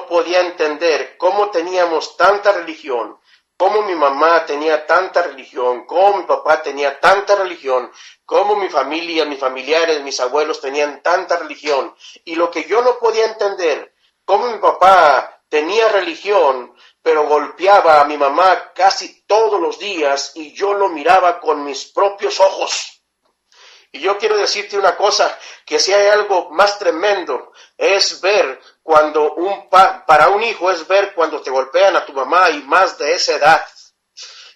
podía entender cómo teníamos tanta religión, cómo mi mamá tenía tanta religión, cómo mi papá tenía tanta religión, cómo mi familia, mis familiares, mis abuelos tenían tanta religión. Y lo que yo no podía entender, cómo mi papá tenía religión, pero golpeaba a mi mamá casi todos los días y yo lo miraba con mis propios ojos. Y yo quiero decirte una cosa, que si hay algo más tremendo, es ver cuando para un hijo es ver cuando te golpean a tu mamá y más de esa edad.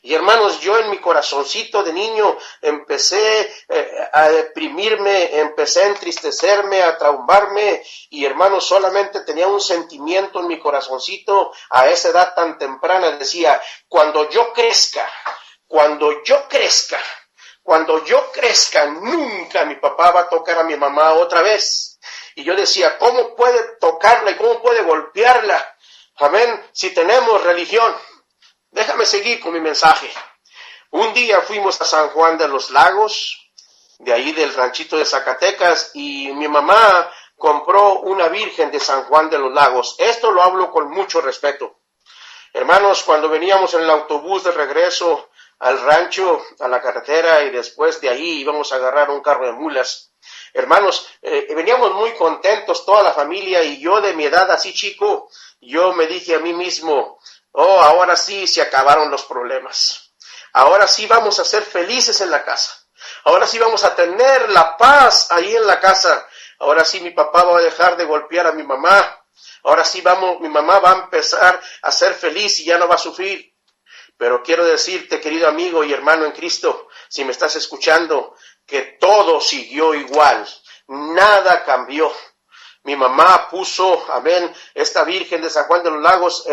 Y hermanos, yo en mi corazoncito de niño empecé a deprimirme, empecé a entristecerme, a traumarme, y hermanos, solamente tenía un sentimiento en mi corazoncito a esa edad tan temprana, decía, cuando yo crezca, nunca mi papá va a tocar a mi mamá otra vez. Y yo decía, ¿cómo puede tocarla y cómo puede golpearla? Amén, si tenemos religión. Déjame seguir con mi mensaje. Un día fuimos a San Juan de los Lagos, de ahí del ranchito de Zacatecas, y mi mamá compró una virgen de San Juan de los Lagos. Esto lo hablo con mucho respeto. Hermanos, cuando veníamos en el autobús de regreso al rancho, a la carretera, y después de ahí íbamos a agarrar un carro de mulas. Hermanos, veníamos muy contentos toda la familia, y yo de mi edad así chico, yo me dije a mí mismo, oh, ahora sí se acabaron los problemas. Ahora sí vamos a ser felices en la casa. Ahora sí vamos a tener la paz ahí en la casa. Ahora sí mi papá va a dejar de golpear a mi mamá. Ahora sí mi mamá va a empezar a ser feliz y ya no va a sufrir. Pero quiero decirte, querido amigo y hermano en Cristo, si me estás escuchando, que todo siguió igual. Nada cambió. Mi mamá puso, amén, esta Virgen de San Juan de los Lagos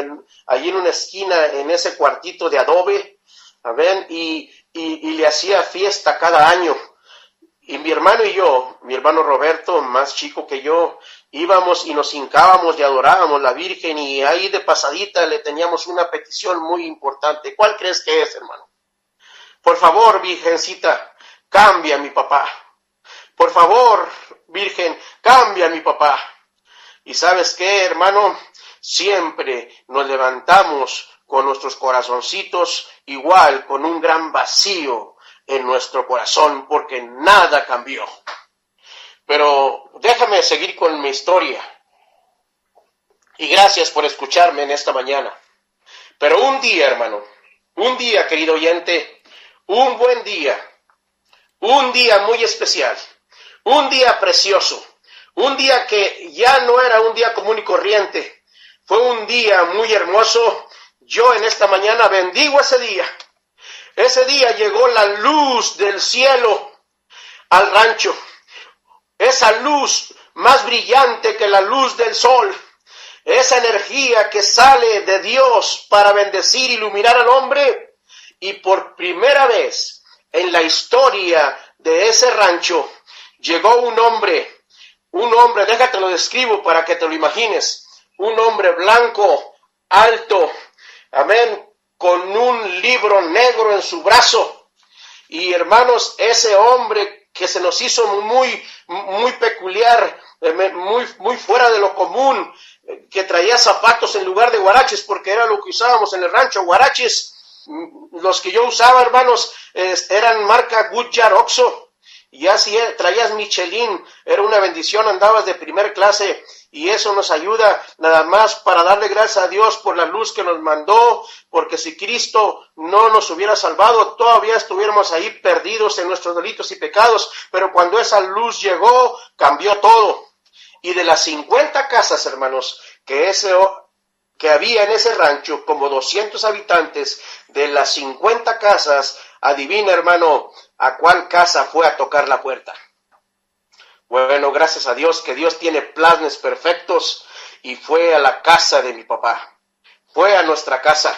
allí en una esquina, en ese cuartito de adobe, amén, y le hacía fiesta cada año. Y mi hermano y yo, mi hermano Roberto, más chico que yo, íbamos y nos hincábamos y adorábamos a la Virgen, y ahí de pasadita le teníamos una petición muy importante. ¿Cuál crees que es, hermano? Por favor, Virgencita, cambia a mi papá. Por favor, Virgen, cambia a mi papá. Y ¿sabes qué, hermano? Siempre nos levantamos con nuestros corazoncitos igual, con un gran vacío en nuestro corazón, porque nada cambió. Pero déjame seguir con mi historia. Y gracias por escucharme en esta mañana. Pero un día, hermano, un día, querido oyente, un buen día, un día muy especial, un día precioso, un día que ya no era un día común y corriente, fue un día muy hermoso. Yo en esta mañana bendigo ese día. Ese día llegó la luz del cielo al rancho, esa luz más brillante que la luz del sol, esa energía que sale de Dios para bendecir, iluminar al hombre, y por primera vez en la historia de ese rancho llegó un hombre, déjate lo describo para que te lo imagines, un hombre blanco, alto, amén, con un libro negro en su brazo. Y hermanos, ese hombre que se nos hizo muy peculiar, muy fuera de lo común, que traía zapatos en lugar de guaraches, porque era lo que usábamos en el rancho, guaraches. Los que yo usaba, hermanos, eran marca Goodyear, Oxo, y así traías Michelin, era una bendición, andabas de primer clase, y eso nos ayuda nada más para darle gracias a Dios por la luz que nos mandó, porque si Cristo no nos hubiera salvado, todavía estuviéramos ahí perdidos en nuestros delitos y pecados, pero cuando esa luz llegó, cambió todo. Y de las 50 casas, hermanos, que había en ese rancho, como 200 habitantes, de las 50 casas, adivina, hermano, a cuál casa fue a tocar la puerta. Bueno, gracias a Dios, que Dios tiene planes perfectos, y fue a la casa de mi papá, fue a nuestra casa.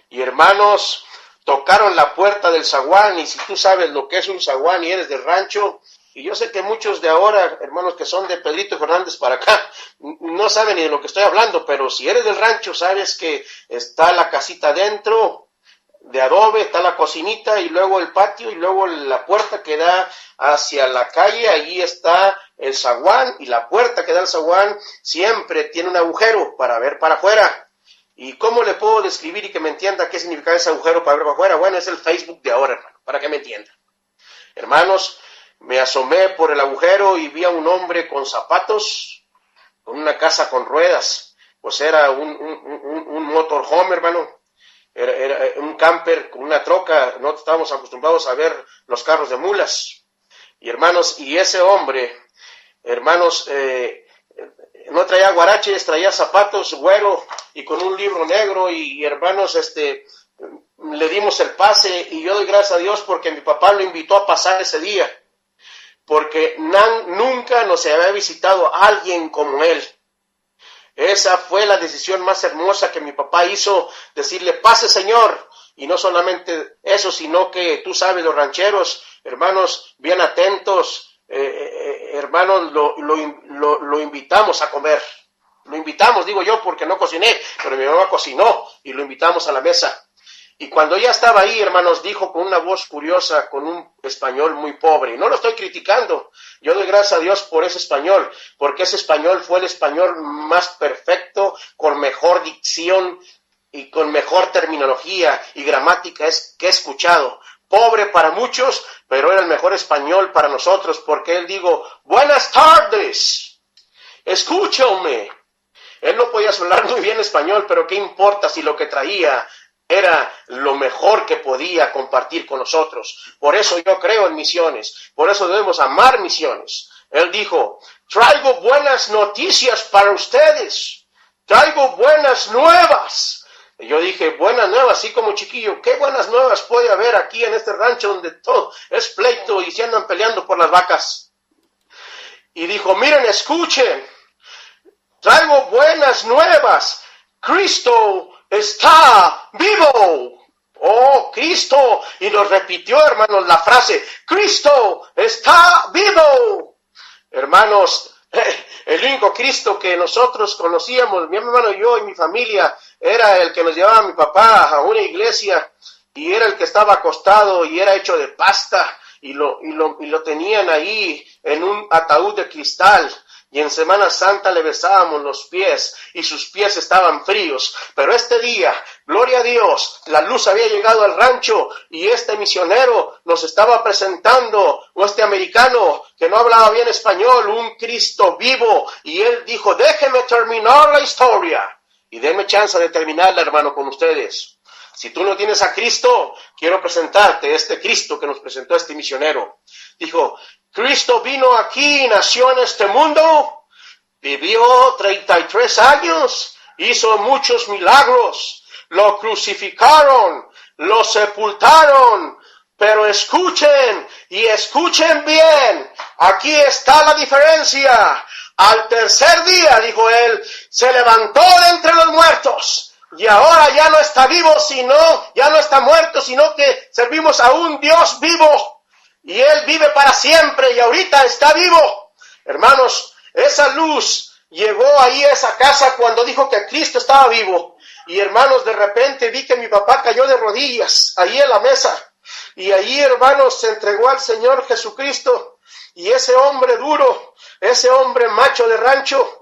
Y hermanos, tocaron la puerta del zaguán, y si tú sabes lo que es un zaguán y eres del rancho, y yo sé que muchos de ahora, hermanos que son de Pedrito Fernández para acá, no saben ni de lo que estoy hablando, pero si eres del rancho, sabes que está la casita adentro, de adobe, está la cocinita y luego el patio y luego la puerta que da hacia la calle, allí está el zaguán y la puerta que da al zaguán siempre tiene un agujero para ver para afuera. ¿Y cómo le puedo describir y que me entienda qué significa ese agujero para ver para afuera? Bueno, es el Facebook de ahora, hermano, para que me entienda. Hermanos, me asomé por el agujero y vi a un hombre con zapatos, con una casa con ruedas, pues era un motorhome, hermano, era un camper con una troca, no estábamos acostumbrados a ver los carros de mulas. Y hermanos, y ese hombre, hermanos, no traía guaraches, traía zapatos güero y con un libro negro y hermanos, le dimos el pase y yo doy gracias a Dios porque mi papá lo invitó a pasar ese día, porque nunca nos había visitado alguien como él. Esa fue la decisión más hermosa que mi papá hizo, decirle, pase Señor, y no solamente eso, sino que tú sabes, los rancheros, hermanos, bien atentos, hermanos, lo invitamos a comer. Lo invitamos, digo yo, porque no cociné, pero mi mamá cocinó y lo invitamos a la mesa. Y cuando ya estaba ahí, hermanos, dijo con una voz curiosa, con un español muy pobre. Y no lo estoy criticando. Yo doy gracias a Dios por ese español, porque ese español fue el español más perfecto, con mejor dicción y con mejor terminología y gramática que he escuchado. Pobre para muchos, pero era el mejor español para nosotros, porque él dijo, buenas tardes, escúchame. Él no podía hablar muy bien español, pero qué importa si lo que traía era lo mejor que podía compartir con nosotros. Por eso yo creo en misiones, por eso debemos amar misiones. Él dijo, traigo buenas noticias para ustedes, traigo buenas nuevas. Y yo dije, buenas nuevas, así como chiquillo, ¿qué buenas nuevas puede haber aquí en este rancho donde todo es pleito y se andan peleando por las vacas? Y dijo, miren, escuchen, traigo buenas nuevas, Cristo está vivo. Oh, Cristo. Y nos repitió, hermanos, la frase, Cristo está vivo. Hermanos, el único Cristo que nosotros conocíamos, mi hermano y yo y mi familia, era el que nos llevaba a mi papá a una iglesia y era el que estaba acostado y era hecho de pasta y lo tenían ahí en un ataúd de cristal. Y en Semana Santa le besábamos los pies y sus pies estaban fríos. Pero este día, gloria a Dios, la luz había llegado al rancho y este misionero nos estaba presentando, o este americano que no hablaba bien español, un Cristo vivo. Y él dijo, déjeme terminar la historia. Y denme chance de terminarla, hermano, con ustedes. Si tú no tienes a Cristo, quiero presentarte este Cristo que nos presentó este misionero. Dijo, Cristo vino aquí, nació en este mundo, vivió 33 años, hizo muchos milagros, lo crucificaron, lo sepultaron, pero escuchen y escuchen bien, aquí está la diferencia. Al tercer día, dijo él, se levantó de entre los muertos. Y ahora ya no está vivo, ya no está muerto, sino que servimos a un Dios vivo. Y Él vive para siempre y ahorita está vivo. Hermanos, esa luz llegó ahí a esa casa cuando dijo que Cristo estaba vivo. Y hermanos, de repente vi que mi papá cayó de rodillas ahí en la mesa. Y allí, hermanos, se entregó al Señor Jesucristo. Y ese hombre duro, ese hombre macho de rancho,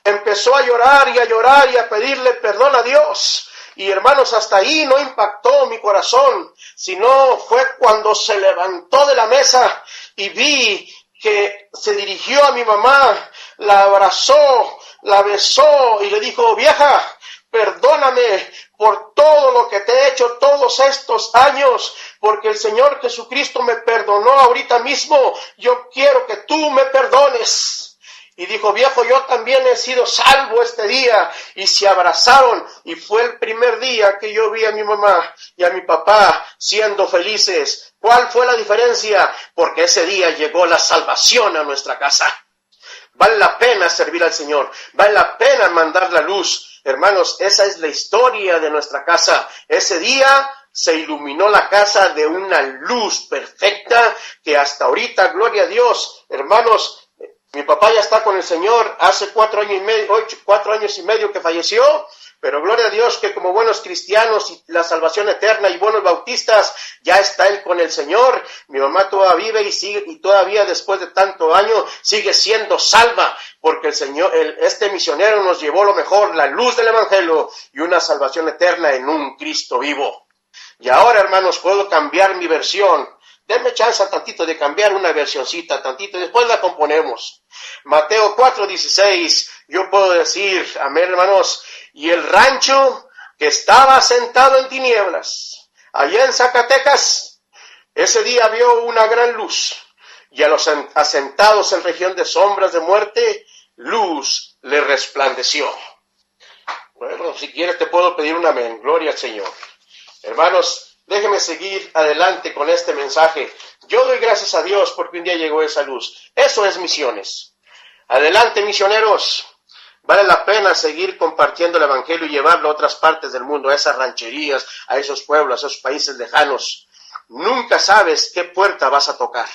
empezó a llorar y a pedirle perdón a Dios. Y hermanos, hasta ahí no impactó mi corazón, sino fue cuando se levantó de la mesa y vi que se dirigió a mi mamá, la abrazó, la besó y le dijo, vieja, perdóname por todo lo que te he hecho todos estos años, porque el Señor Jesucristo me perdonó ahorita mismo, yo quiero que tú me perdones. Y dijo, viejo, yo también he sido salvo este día. Y se abrazaron. Y fue el primer día que yo vi a mi mamá y a mi papá siendo felices. ¿Cuál fue la diferencia? Porque ese día llegó la salvación a nuestra casa. Vale la pena servir al Señor. Vale la pena mandar la luz. Hermanos, esa es la historia de nuestra casa. Ese día se iluminó la casa de una luz perfecta que hasta ahorita, gloria a Dios, hermanos, mi papá ya está con el Señor, hace 4 años y medio que falleció, Pero gloria a Dios que como buenos cristianos y la salvación eterna y buenos bautistas, ya está él con el Señor. Mi mamá todavía vive y sigue, y todavía después de tanto año sigue siendo salva, porque el Señor, este misionero nos llevó lo mejor, la luz del Evangelio y una salvación eterna en un Cristo vivo. Y ahora, hermanos, puedo cambiar mi versión. Denme chance tantito de cambiar una versioncita, tantito, y después la componemos. Mateo 4:16, yo puedo decir, amén, hermanos, y el rancho que estaba sentado en tinieblas, allá en Zacatecas, ese día vio una gran luz, y a los asentados en región de sombras de muerte, luz le resplandeció. Bueno, si quieres te puedo pedir un amén, gloria al Señor. Hermanos, déjenme seguir adelante con este mensaje. Yo doy gracias a Dios porque un día llegó esa luz. Eso es misiones. Adelante, misioneros. Vale la pena seguir compartiendo el Evangelio y llevarlo a otras partes del mundo, a esas rancherías, a esos pueblos, a esos países lejanos. Nunca sabes qué puerta vas a tocar.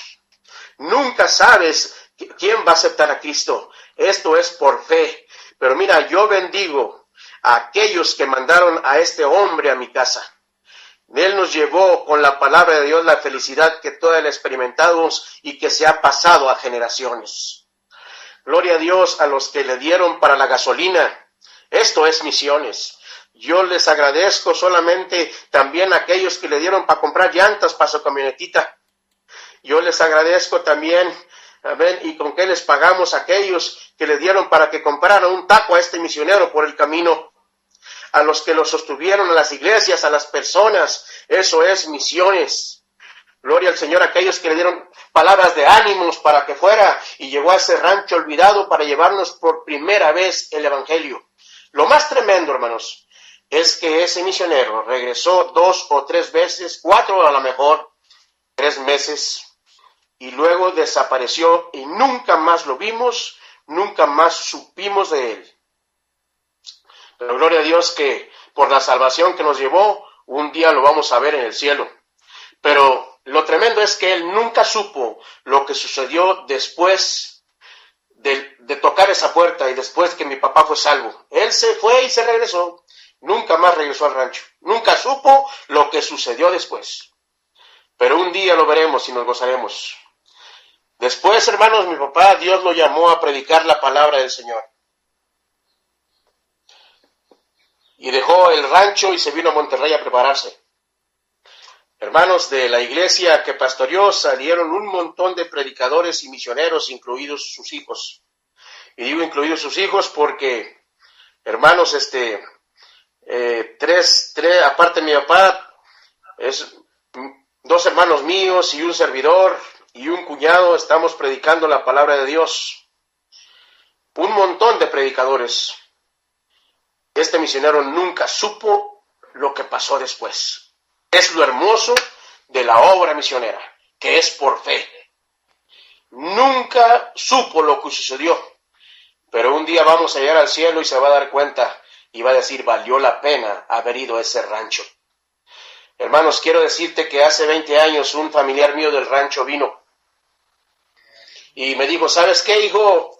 Nunca sabes quién va a aceptar a Cristo. Esto es por fe. Pero mira, yo bendigo a aquellos que mandaron a este hombre a mi casa. Él nos llevó con la palabra de Dios la felicidad que todos experimentamos y que se ha pasado a generaciones. Gloria a Dios a los que le dieron para la gasolina. Esto es misiones. Yo les agradezco solamente también a aquellos que le dieron para comprar llantas para su camionetita. Yo les agradezco también, amén, y con qué les pagamos a aquellos que le dieron para que compraran un taco a este misionero por el camino. A los que lo sostuvieron, a las iglesias, a las personas. Eso es misiones. Gloria al Señor a aquellos que le dieron palabras de ánimos para que fuera y llegó a ese rancho olvidado para llevarnos por primera vez el Evangelio. Lo más tremendo, hermanos, es que ese misionero regresó 2 o 3 veces, 4 a lo mejor, 3 meses, y luego desapareció y nunca más lo vimos, nunca más supimos de él. Pero gloria a Dios que por la salvación que nos llevó, un día lo vamos a ver en el cielo. Pero lo tremendo es que él nunca supo lo que sucedió después de tocar esa puerta y después que mi papá fue salvo. Él se fue y se regresó. Nunca más regresó al rancho. Nunca supo lo que sucedió después. Pero un día lo veremos y nos gozaremos. Después, hermanos, mi papá, Dios lo llamó a predicar la palabra del Señor. Y dejó el rancho y se vino a Monterrey a prepararse. Hermanos, de la iglesia que pastoreó salieron un montón de predicadores y misioneros, incluidos sus hijos. Y digo incluidos sus hijos porque, hermanos, aparte de mi papá, es 2 hermanos míos y un servidor y un cuñado, estamos predicando la palabra de Dios. Un montón de predicadores. Este misionero nunca supo lo que pasó después. Es lo hermoso de la obra misionera, que es por fe. Nunca supo lo que sucedió, pero un día vamos a llegar al cielo y se va a dar cuenta y va a decir, valió la pena haber ido a ese rancho. Hermanos, quiero decirte que hace 20 años un familiar mío del rancho vino y me dijo, ¿sabes qué, hijo?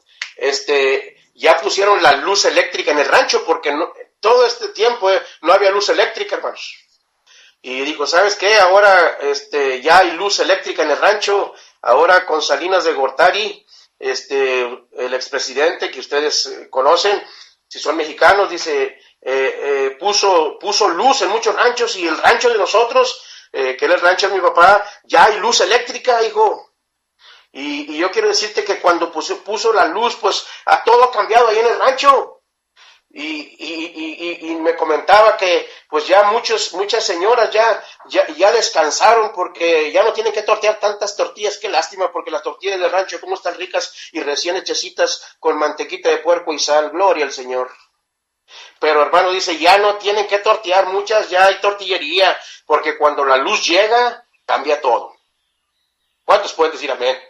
Ya pusieron la luz eléctrica en el rancho porque todo este tiempo no había luz eléctrica, hermanos. Y dijo, ¿sabes qué? Ahora ya hay luz eléctrica en el rancho, ahora con Salinas de Gortari, el expresidente que ustedes conocen, si son mexicanos, dice, puso luz en muchos ranchos y el rancho de nosotros, que era el rancho de mi papá, ya hay luz eléctrica, hijo. Y yo quiero decirte que cuando puso la luz, pues a todo ha cambiado ahí en el rancho. Y me comentaba que pues ya muchas señoras ya descansaron porque ya no tienen que tortear tantas tortillas. Qué lástima, porque las tortillas del rancho como están ricas y recién hechecitas con mantequita de puerco y sal, gloria al Señor. Pero hermano dice, ya no tienen que tortear muchas, ya hay tortillería, porque cuando la luz llega, cambia todo. ¿Cuántos pueden decir amén?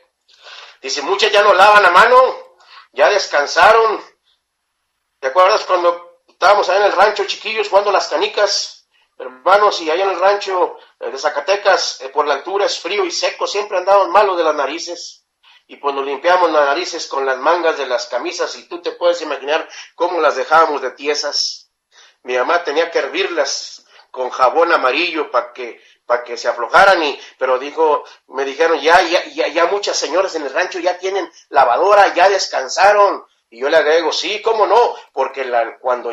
Dice, muchas ya no lavan a mano, ya descansaron. ¿Te acuerdas cuando estábamos allá en el rancho, chiquillos, jugando las canicas? Hermanos, y allá en el rancho de Zacatecas, por la altura es frío y seco, siempre andábamos malos de las narices. Y pues nos limpiamos las narices con las mangas de las camisas, y tú te puedes imaginar cómo las dejábamos de tiesas. mi mamá tenía que hervirlas con jabón amarillo para que se aflojaran, pero me dijeron, ya muchas señoras en el rancho ya tienen lavadora, ya descansaron. Y yo le agrego, sí, cómo no, porque cuando